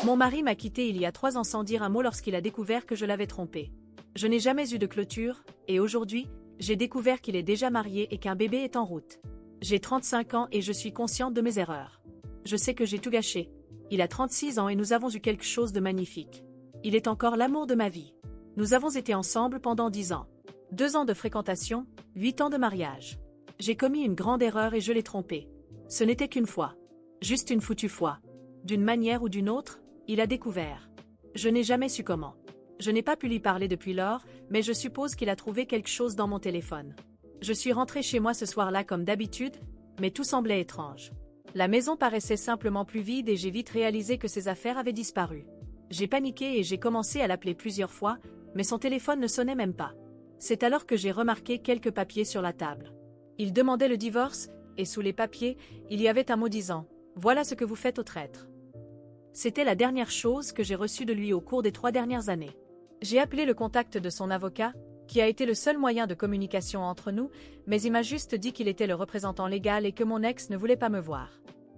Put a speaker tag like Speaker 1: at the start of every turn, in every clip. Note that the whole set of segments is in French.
Speaker 1: Mon mari m'a quitté il y a 3 ans sans dire un mot lorsqu'il a découvert que je l'avais trompé. Je n'ai jamais eu de clôture, et aujourd'hui, j'ai découvert qu'il est déjà marié et qu'un bébé est en route. J'ai 35 ans et je suis consciente de mes erreurs. Je sais que j'ai tout gâché. Il a 36 ans et nous avons eu quelque chose de magnifique. Il est encore l'amour de ma vie. Nous avons été ensemble pendant 10 ans. 2 ans de fréquentation, 8 ans de mariage. J'ai commis une grande erreur et je l'ai trompé. Ce n'était qu'une fois. Juste une foutue fois. D'une manière ou d'une autre, il a découvert. Je n'ai jamais su comment. Je n'ai pas pu lui parler depuis lors, mais je suppose qu'il a trouvé quelque chose dans mon téléphone. Je suis rentrée chez moi ce soir-là comme d'habitude, mais tout semblait étrange. La maison paraissait simplement plus vide et j'ai vite réalisé que ses affaires avaient disparu. J'ai paniqué et j'ai commencé à l'appeler plusieurs fois, mais son téléphone ne sonnait même pas. C'est alors que j'ai remarqué quelques papiers sur la table. Il demandait le divorce, et sous les papiers, il y avait un mot disant « Voilà ce que vous faites au traître ». C'était la dernière chose que j'ai reçue de lui au cours des 3 dernières années. J'ai appelé le contact de son avocat, qui a été le seul moyen de communication entre nous, mais il m'a juste dit qu'il était le représentant légal et que mon ex ne voulait pas me voir.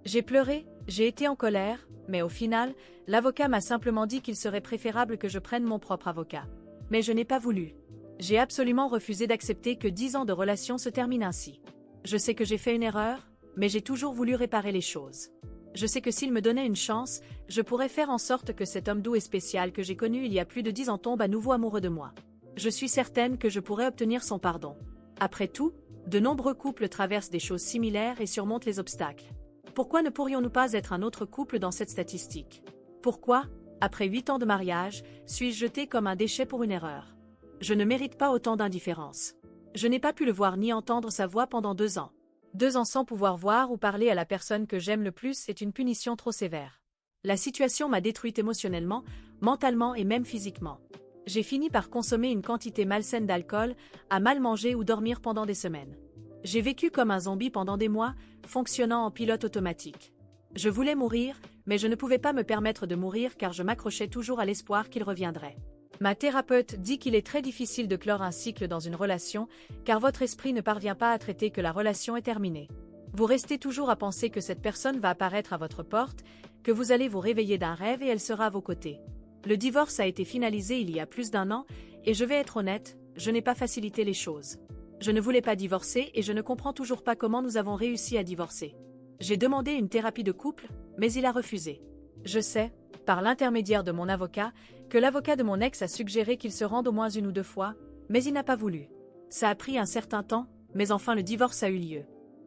Speaker 1: J'ai pleuré, j'ai été en colère, mais au final, l'avocat m'a simplement dit qu'il serait préférable que je prenne mon propre avocat. Mais je n'ai pas voulu. J'ai absolument refusé d'accepter que 10 ans de relation se terminent ainsi. Je sais que j'ai fait une erreur, mais j'ai toujours voulu réparer les choses. Je sais que s'il me donnait une chance, je pourrais faire en sorte que cet homme doux et spécial que j'ai connu il y a plus de 10 ans tombe à nouveau amoureux de moi. Je suis certaine que je pourrais obtenir son pardon. Après tout, de nombreux couples traversent des choses similaires et surmontent les obstacles. Pourquoi ne pourrions-nous pas être un autre couple dans cette statistique? Pourquoi, après 8 ans de mariage, suis-je jetée comme un déchet pour une erreur? Je ne mérite pas autant d'indifférence. Je n'ai pas pu le voir ni entendre sa voix pendant 2 ans. 2 ans sans pouvoir voir ou parler à la personne que j'aime le plus est une punition trop sévère. La situation m'a détruite émotionnellement, mentalement et même physiquement. J'ai fini par consommer une quantité malsaine d'alcool, à mal manger ou dormir pendant des semaines. J'ai vécu comme un zombie pendant des mois, fonctionnant en pilote automatique. Je voulais mourir, mais je ne pouvais pas me permettre de mourir car je m'accrochais toujours à l'espoir qu'il reviendrait. Ma thérapeute dit qu'il est très difficile de clore un cycle dans une relation, car votre esprit ne parvient pas à traiter que la relation est terminée. Vous restez toujours à penser que cette personne va apparaître à votre porte, que vous allez vous réveiller d'un rêve et elle sera à vos côtés. Le divorce a été finalisé il y a plus d'1 an, et je vais être honnête, je n'ai pas facilité les choses. Je ne voulais pas divorcer et je ne comprends toujours pas comment nous avons réussi à divorcer. J'ai demandé une thérapie de couple, mais il a refusé. Je sais, par l'intermédiaire de mon avocat, que l'avocat de mon ex a suggéré qu'il se rende au moins 1 ou 2 fois, mais il n'a pas voulu. Ça a pris un certain temps, mais enfin le divorce a eu lieu.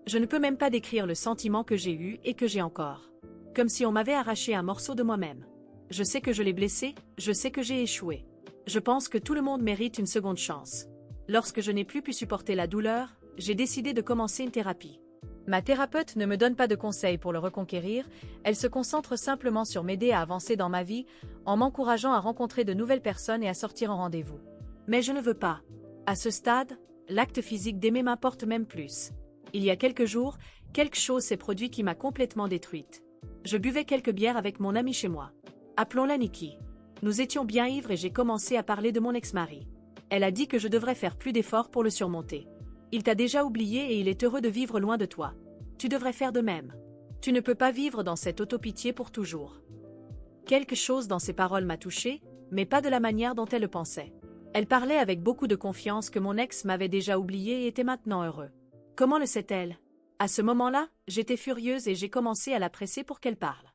Speaker 1: Je ne peux même pas décrire le sentiment que j'ai eu et que j'ai encore. Comme si on m'avait arraché un morceau de moi-même. Je sais que je l'ai blessé, je sais que j'ai échoué. Je pense que tout le monde mérite une seconde chance. Lorsque je n'ai plus pu supporter la douleur, j'ai décidé de commencer une thérapie. Ma thérapeute ne me donne pas de conseils pour le reconquérir, elle se concentre simplement sur m'aider à avancer dans ma vie, en m'encourageant à rencontrer de nouvelles personnes et à sortir en rendez-vous. Mais je ne veux pas. À ce stade, l'acte physique d'aimer m'importe même plus. Il y a quelques jours, quelque chose s'est produit qui m'a complètement détruite. Je buvais quelques bières avec mon amie chez moi. Appelons-la Nikki. Nous étions bien ivres et j'ai commencé à parler de mon ex-mari. Elle a dit que je devrais faire plus d'efforts pour le surmonter. Il t'a déjà oublié et il est heureux de vivre loin de toi. Tu devrais faire de même. Tu ne peux pas vivre dans cette autopitié pour toujours. Quelque chose dans ses paroles m'a touchée, mais pas de la manière dont elle le pensait. Elle parlait avec beaucoup de confiance que mon ex m'avait déjà oublié et était maintenant heureux. Comment le sait-elle? À ce moment-là, j'étais furieuse et j'ai commencé à la presser pour qu'elle parle.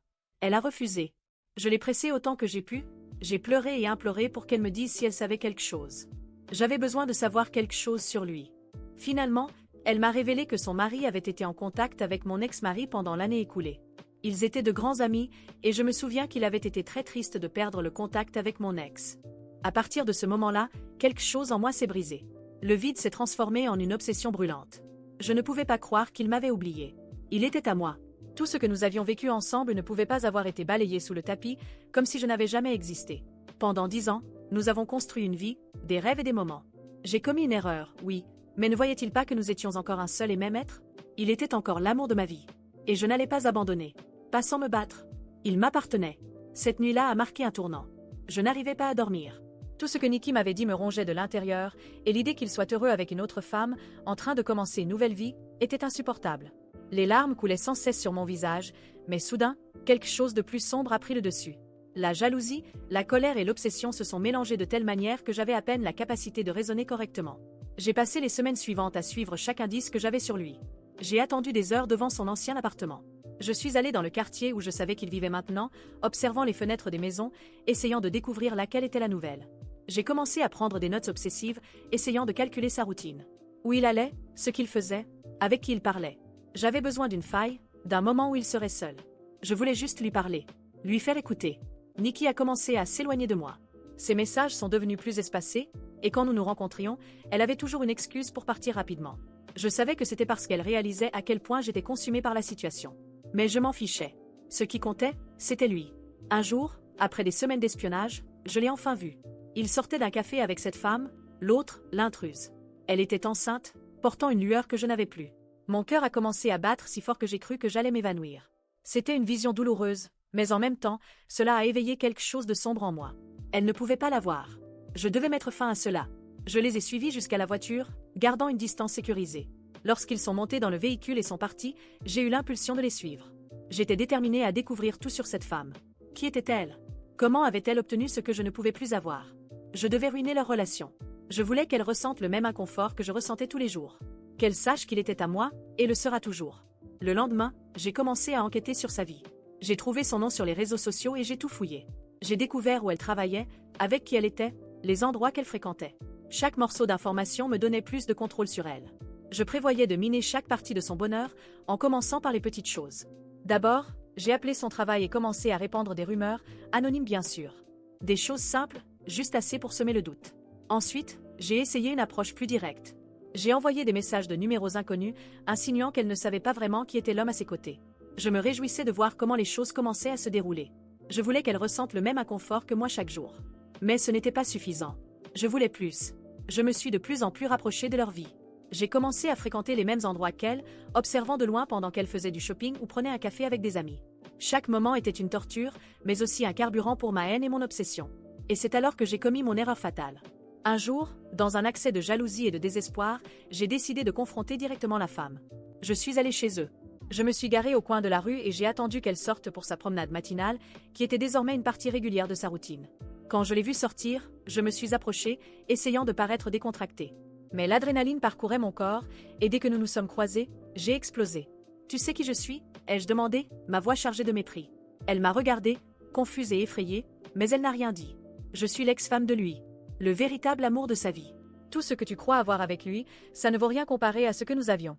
Speaker 1: Elle a refusé. Je l'ai pressée autant que j'ai pu, j'ai pleuré et imploré pour qu'elle me dise si elle savait quelque chose. J'avais besoin de savoir quelque chose sur lui. Finalement, elle m'a révélé que son mari avait été en contact avec mon ex-mari pendant l'année écoulée. Ils étaient de grands amis, et je me souviens qu'il avait été très triste de perdre le contact avec mon ex. À partir de ce moment-là, quelque chose en moi s'est brisé. Le vide s'est transformé en une obsession brûlante. Je ne pouvais pas croire qu'il m'avait oublié. Il était à moi. Tout ce que nous avions vécu ensemble ne pouvait pas avoir été balayé sous le tapis, comme si je n'avais jamais existé. Pendant 10 ans, nous avons construit une vie, des rêves et des moments. J'ai commis une erreur, oui, mais ne voyait-il pas que nous étions encore un seul et même être? Il était encore l'amour de ma vie. Et je n'allais pas abandonner. Pas sans me battre. Il m'appartenait. Cette nuit-là a marqué un tournant. Je n'arrivais pas à dormir. Tout ce que Nikki m'avait dit me rongeait de l'intérieur, et l'idée qu'il soit heureux avec une autre femme, en train de commencer une nouvelle vie, était insupportable. Les larmes coulaient sans cesse sur mon visage, mais soudain, quelque chose de plus sombre a pris le dessus. La jalousie, la colère et l'obsession se sont mélangés de telle manière que j'avais à peine la capacité de raisonner correctement. J'ai passé les semaines suivantes à suivre chaque indice que j'avais sur lui. J'ai attendu des heures devant son ancien appartement. Je suis allée dans le quartier où je savais qu'il vivait maintenant, observant les fenêtres des maisons, essayant de découvrir laquelle était la nouvelle. J'ai commencé à prendre des notes obsessives, essayant de calculer sa routine. Où il allait, ce qu'il faisait, avec qui il parlait. J'avais besoin d'une faille, d'un moment où il serait seul. Je voulais juste lui parler, lui faire écouter. Nikki a commencé à s'éloigner de moi. Ses messages sont devenus plus espacés, et quand nous nous rencontrions, elle avait toujours une excuse pour partir rapidement. Je savais que c'était parce qu'elle réalisait à quel point j'étais consumée par la situation. Mais je m'en fichais. Ce qui comptait, c'était lui. Un jour, après des semaines d'espionnage, je l'ai enfin vu. Il sortait d'un café avec cette femme, l'autre, l'intruse. Elle était enceinte, portant une lueur que je n'avais plus. Mon cœur a commencé à battre si fort que j'ai cru que j'allais m'évanouir. C'était une vision douloureuse, mais en même temps, cela a éveillé quelque chose de sombre en moi. Elle ne pouvait pas la voir. Je devais mettre fin à cela. Je les ai suivis jusqu'à la voiture, gardant une distance sécurisée. Lorsqu'ils sont montés dans le véhicule et sont partis, j'ai eu l'impulsion de les suivre. J'étais déterminée à découvrir tout sur cette femme. Qui était-elle? Comment avait-elle obtenu ce que je ne pouvais plus avoir? Je devais ruiner leur relation. Je voulais qu'elle ressente le même inconfort que je ressentais tous les jours. Qu'elle sache qu'il était à moi, et le sera toujours. Le lendemain, j'ai commencé à enquêter sur sa vie. J'ai trouvé son nom sur les réseaux sociaux et j'ai tout fouillé. J'ai découvert où elle travaillait, avec qui elle était, les endroits qu'elle fréquentait. Chaque morceau d'information me donnait plus de contrôle sur elle. Je prévoyais de miner chaque partie de son bonheur, en commençant par les petites choses. D'abord, j'ai appelé son travail et commencé à répandre des rumeurs, anonymes bien sûr. Des choses simples, juste assez pour semer le doute. Ensuite, j'ai essayé une approche plus directe. J'ai envoyé des messages de numéros inconnus, insinuant qu'elle ne savait pas vraiment qui était l'homme à ses côtés. Je me réjouissais de voir comment les choses commençaient à se dérouler. Je voulais qu'elle ressente le même inconfort que moi chaque jour. Mais ce n'était pas suffisant. Je voulais plus. Je me suis de plus en plus rapprochée de leur vie. J'ai commencé à fréquenter les mêmes endroits qu'elle, observant de loin pendant qu'elle faisait du shopping ou prenait un café avec des amis. Chaque moment était une torture, mais aussi un carburant pour ma haine et mon obsession. Et c'est alors que j'ai commis mon erreur fatale. Un jour, dans un accès de jalousie et de désespoir, j'ai décidé de confronter directement la femme. Je suis allée chez eux. Je me suis garée au coin de la rue et j'ai attendu qu'elle sorte pour sa promenade matinale, qui était désormais une partie régulière de sa routine. Quand je l'ai vue sortir, je me suis approchée, essayant de paraître décontractée. Mais l'adrénaline parcourait mon corps, et dès que nous nous sommes croisés, j'ai explosé. « Tu sais qui je suis ?» ai-je demandé, ma voix chargée de mépris. Elle m'a regardée, confuse et effrayée, mais elle n'a rien dit. Je suis l'ex-femme de lui, le véritable amour de sa vie. Tout ce que tu crois avoir avec lui, ça ne vaut rien comparé à ce que nous avions.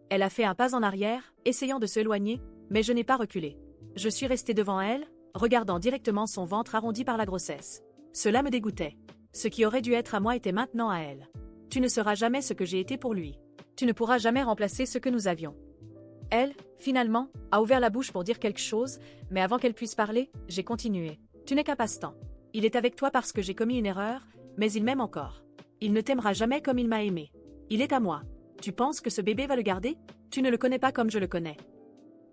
Speaker 1: Elle a fait un pas en arrière, essayant de s'éloigner, mais je n'ai pas reculé. Je suis restée devant elle, regardant directement son ventre arrondi par la grossesse. Cela me dégoûtait. Ce qui aurait dû être à moi était maintenant à elle. Tu ne seras jamais ce que j'ai été pour lui. Tu ne pourras jamais remplacer ce que nous avions. Elle, finalement, a ouvert la bouche pour dire quelque chose, mais avant qu'elle puisse parler, j'ai continué. Tu n'es qu'un passe-temps. Il est avec toi parce que j'ai commis une erreur, mais il m'aime encore. Il ne t'aimera jamais comme il m'a aimé. Il est à moi. Tu penses que ce bébé va le garder? Tu ne le connais pas comme je le connais.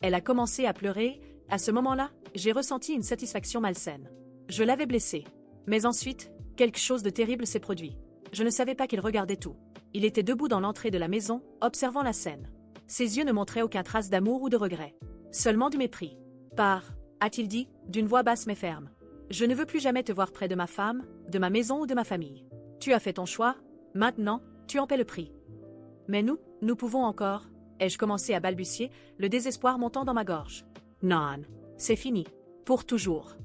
Speaker 1: Elle a commencé à pleurer. À ce moment-là, j'ai ressenti une satisfaction malsaine. Je l'avais blessé. Mais ensuite, quelque chose de terrible s'est produit. Je ne savais pas qu'il regardait tout. Il était debout dans l'entrée de la maison, observant la scène. Ses yeux ne montraient aucune trace d'amour ou de regret. Seulement du mépris. Pars, a-t-il dit, d'une voix basse mais ferme. Je ne veux plus jamais te voir près de ma femme, de ma maison ou de ma famille. Tu as fait ton choix, maintenant, tu en paies le prix. Mais nous pouvons encore, ai-je commencé à balbutier, le désespoir montant dans ma gorge. Non, c'est fini. Pour toujours.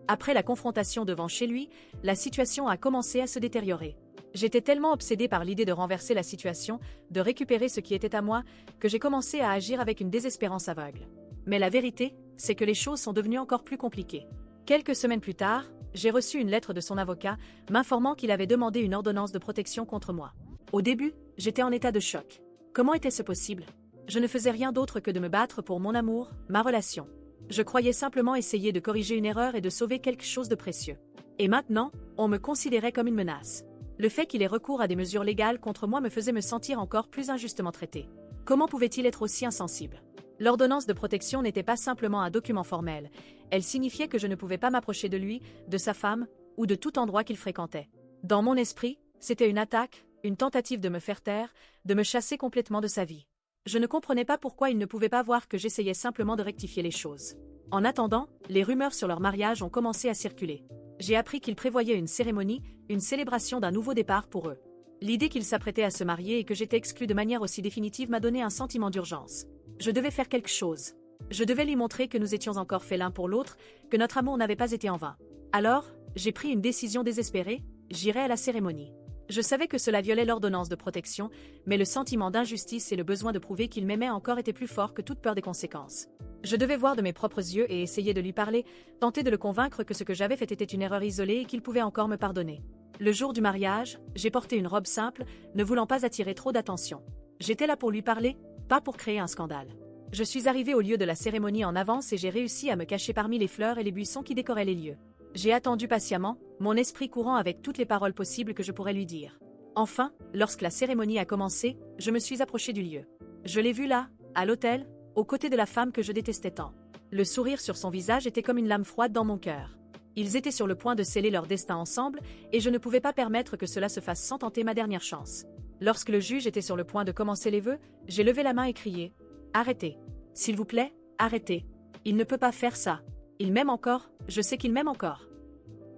Speaker 1: Après la confrontation devant chez lui, la situation a commencé à se détériorer. J'étais tellement obsédée par l'idée de renverser la situation, de récupérer ce qui était à moi, que j'ai commencé à agir avec une désespérance aveugle. Mais la vérité, c'est que les choses sont devenues encore plus compliquées. Quelques semaines plus tard, j'ai reçu une lettre de son avocat, m'informant qu'il avait demandé une ordonnance de protection contre moi. Au début, j'étais en état de choc. Comment était-ce possible? Je ne faisais rien d'autre que de me battre pour mon amour, ma relation. Je croyais simplement essayer de corriger une erreur et de sauver quelque chose de précieux. Et maintenant, on me considérait comme une menace. Le fait qu'il ait recours à des mesures légales contre moi me faisait me sentir encore plus injustement traitée. Comment pouvait-il être aussi insensible? L'ordonnance de protection n'était pas simplement un document formel. Elle signifiait que je ne pouvais pas m'approcher de lui, de sa femme, ou de tout endroit qu'il fréquentait. Dans mon esprit, c'était une attaque, une tentative de me faire taire, de me chasser complètement de sa vie. Je ne comprenais pas pourquoi il ne pouvait pas voir que j'essayais simplement de rectifier les choses. En attendant, les rumeurs sur leur mariage ont commencé à circuler. J'ai appris qu'ils prévoyaient une cérémonie, une célébration d'un nouveau départ pour eux. L'idée qu'ils s'apprêtaient à se marier et que j'étais exclue de manière aussi définitive m'a donné un sentiment d'urgence. Je devais faire quelque chose. Je devais lui montrer que nous étions encore faits l'un pour l'autre, que notre amour n'avait pas été en vain. Alors, j'ai pris une décision désespérée, j'irai à la cérémonie. Je savais que cela violait l'ordonnance de protection, mais le sentiment d'injustice et le besoin de prouver qu'il m'aimait encore étaient plus forts que toute peur des conséquences. Je devais voir de mes propres yeux et essayer de lui parler, tenter de le convaincre que ce que j'avais fait était une erreur isolée et qu'il pouvait encore me pardonner. Le jour du mariage, j'ai porté une robe simple, ne voulant pas attirer trop d'attention. J'étais là pour lui parler, pas pour créer un scandale. Je suis arrivée au lieu de la cérémonie en avance et j'ai réussi à me cacher parmi les fleurs et les buissons qui décoraient les lieux. J'ai attendu patiemment, mon esprit courant avec toutes les paroles possibles que je pourrais lui dire. Enfin, lorsque la cérémonie a commencé, je me suis approchée du lieu. Je l'ai vu là, à l'autel, aux côtés de la femme que je détestais tant. Le sourire sur son visage était comme une lame froide dans mon cœur. Ils étaient sur le point de sceller leur destin ensemble, et je ne pouvais pas permettre que cela se fasse sans tenter ma dernière chance. Lorsque le juge était sur le point de commencer les vœux, j'ai levé la main et crié « Arrêtez. S'il vous plaît, arrêtez. Il ne peut pas faire ça. Il m'aime encore, je sais qu'il m'aime encore. »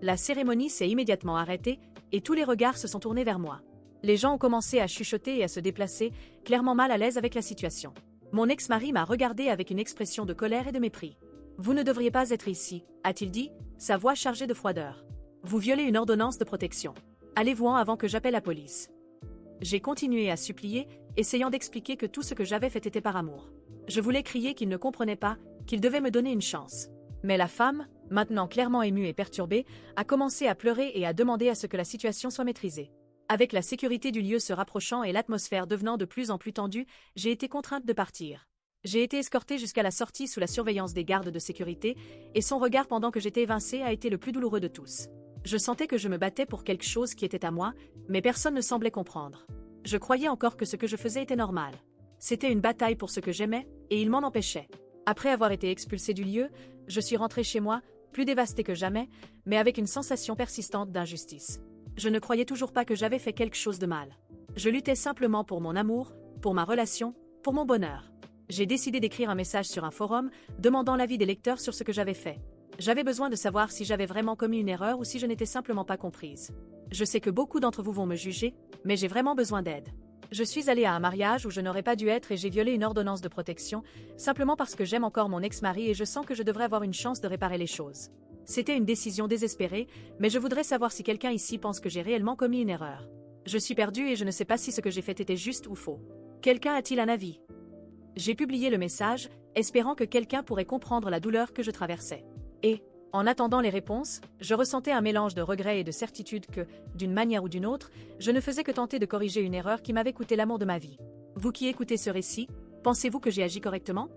Speaker 1: La cérémonie s'est immédiatement arrêtée, et tous les regards se sont tournés vers moi. Les gens ont commencé à chuchoter et à se déplacer, clairement mal à l'aise avec la situation. Mon ex-mari m'a regardé avec une expression de colère et de mépris. « Vous ne devriez pas être ici, a-t-il dit, sa voix chargée de froideur. Vous violez une ordonnance de protection. Allez-vous-en avant que j'appelle la police. » J'ai continué à supplier, essayant d'expliquer que tout ce que j'avais fait était par amour. Je voulais crier qu'il ne comprenait pas, qu'il devait me donner une chance. Mais la femme, maintenant clairement émue et perturbée, a commencé à pleurer et à demander à ce que la situation soit maîtrisée. Avec la sécurité du lieu se rapprochant et l'atmosphère devenant de plus en plus tendue, j'ai été contrainte de partir. J'ai été escortée jusqu'à la sortie sous la surveillance des gardes de sécurité, et son regard pendant que j'étais évincée a été le plus douloureux de tous. Je sentais que je me battais pour quelque chose qui était à moi, mais personne ne semblait comprendre. Je croyais encore que ce que je faisais était normal. C'était une bataille pour ce que j'aimais, et il m'en empêchait. Après avoir été expulsée du lieu, je suis rentrée chez moi, plus dévastée que jamais, mais avec une sensation persistante d'injustice. Je ne croyais toujours pas que j'avais fait quelque chose de mal. Je luttais simplement pour mon amour, pour ma relation, pour mon bonheur. J'ai décidé d'écrire un message sur un forum, demandant l'avis des lecteurs sur ce que j'avais fait. J'avais besoin de savoir si j'avais vraiment commis une erreur ou si je n'étais simplement pas comprise. Je sais que beaucoup d'entre vous vont me juger, mais j'ai vraiment besoin d'aide. Je suis allée à un mariage où je n'aurais pas dû être et j'ai violé une ordonnance de protection, simplement parce que j'aime encore mon ex-mari et je sens que je devrais avoir une chance de réparer les choses. C'était une décision désespérée, mais je voudrais savoir si quelqu'un ici pense que j'ai réellement commis une erreur. Je suis perdue et je ne sais pas si ce que j'ai fait était juste ou faux. Quelqu'un a-t-il un avis? J'ai publié le message, espérant que quelqu'un pourrait comprendre la douleur que je traversais. Et, en attendant les réponses, je ressentais un mélange de regret et de certitude que, d'une manière ou d'une autre, je ne faisais que tenter de corriger une erreur qui m'avait coûté l'amour de ma vie. Vous qui écoutez ce récit, pensez-vous que j'ai agi correctement?